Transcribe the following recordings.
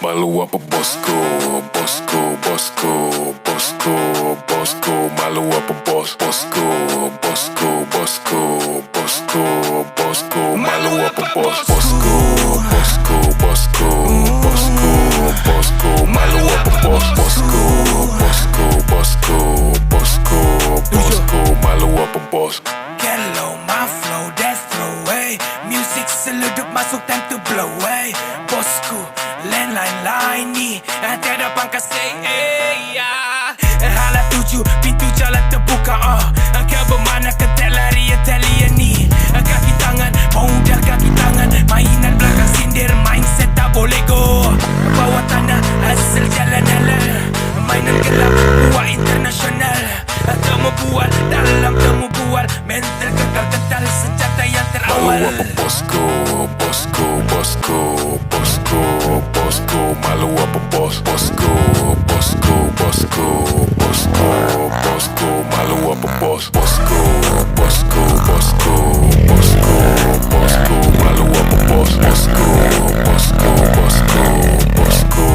malu apa bosku, bosku, bosku, bosku, bosku, malu apa bos, bosku, bosku, bosku, bosku, bosku, malu apa bos, bosku, bosku, bosku, bosku, bosku, malu apa bos, bosku, bosku, bosku, bosku, bosku, malu apa bos. Hello, my flow, that's throw away. Music seluduk masuk time to blow away. Bosku, landline line ni tiada pangkas say ya. Hala tuju, pintu jalan terbuka Kau bermana ketek lari Italian ni. Kaki tangan, modal kaki tangan. Mainan belakang sindir, mindset tak boleh go. Bawah tanah, hasil jalan ala. Mainan gelap, buat internasional. Temu buat, dalam temu buat. Mental kekal senjata yang terawal. Malu apa bosku, bosku, bosku, bosku, bosku, malu apa bos, bosku, bosku, bosku, bosku, bosku, malu apa bos, bosku, bosku, bosku, bosku, bosku, malu apa bos, bosku, bosku, bosku, bosku,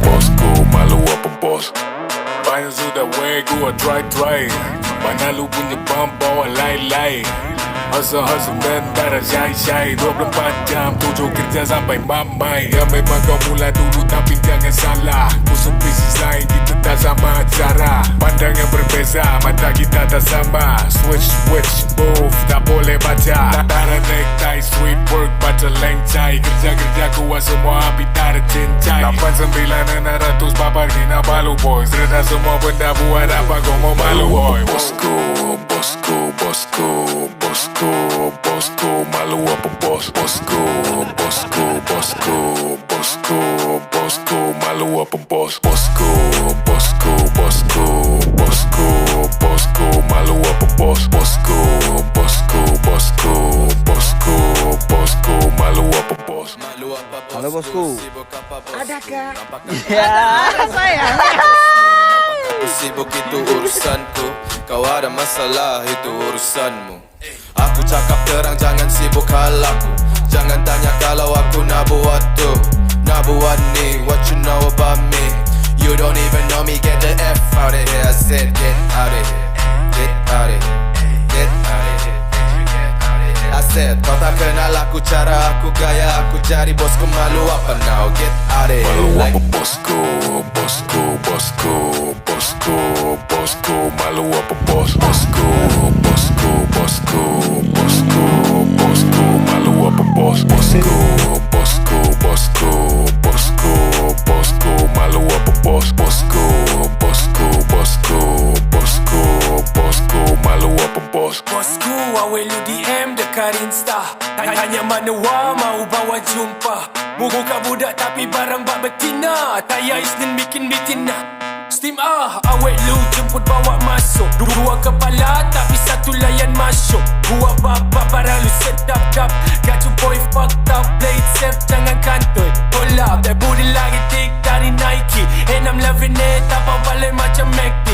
bosku, malu apa bos. Banyak sudah way gua try. Mana lu punya bump bawa lain-lain. Hustle dan darah syai 24 jam 7 kerja sampai mamai. Ya memang kau mula dulu tapi jangan salah. Musuh bisnis lain kita tak sama cara. Pandangan berbeza, mata kita tak sama. Switch, move, tak boleh baca. Darah necktie, street work, baca lengcai. Kerja kuat semua api tak ada cincai. 89,600 babar kena balu boys. Reda semua benda buat apa kau mau malu boy. Bosku, bosku, bosku, bosku, bosku, malu apa bos, bosku, bosku, bosku, bosku, bosku, malu apa bos, bosku, bosku, bosku, bosku, bosku, malu apa bos, bosku, bosku, bosku, bosku, bosku, malu apa bos. Halo bosku. Adakah? Ya, sayang. Sibuk itu urusanku. Kau ada masalah itu urusanmu. Aku cakap terang jangan sibuk hal aku. Jangan tanya kalau aku nak buat tu, nak buat ni. What you know about me? You don't even know me. Get the F out of here. I said get out of here. Get out of here. Get out of here. I said kau tak kenal aku, cara aku, gaya aku. Jadi bosku malu apa now? Get out of here. Malu apa bosku, bosku, bosku, bosku, bosku, malu apa bos, bosku, bosku, bosku, bosku, bosku, malu apa bos, bosku, bosku, bosku, bosku, bosku, malu apa bos, bosku, bosku, bosku, bosku, bosku, malu apa bos. Bosku, awal lu DM dekat Insta. Tanya mana mau bawa jumpa. Muka budak tapi barang bak betina. Taya Isnin bikin betina. Steam awet lu jemput bawa masuk. Dua kepala tapi satu layan masuk. Buat bapak barang lu sedap dap. Gacu boy fucked up, play it safe jangan kantoi. Pull up, that booty lagi thick dari Nike. And I'm loving it, tak balik macam McD.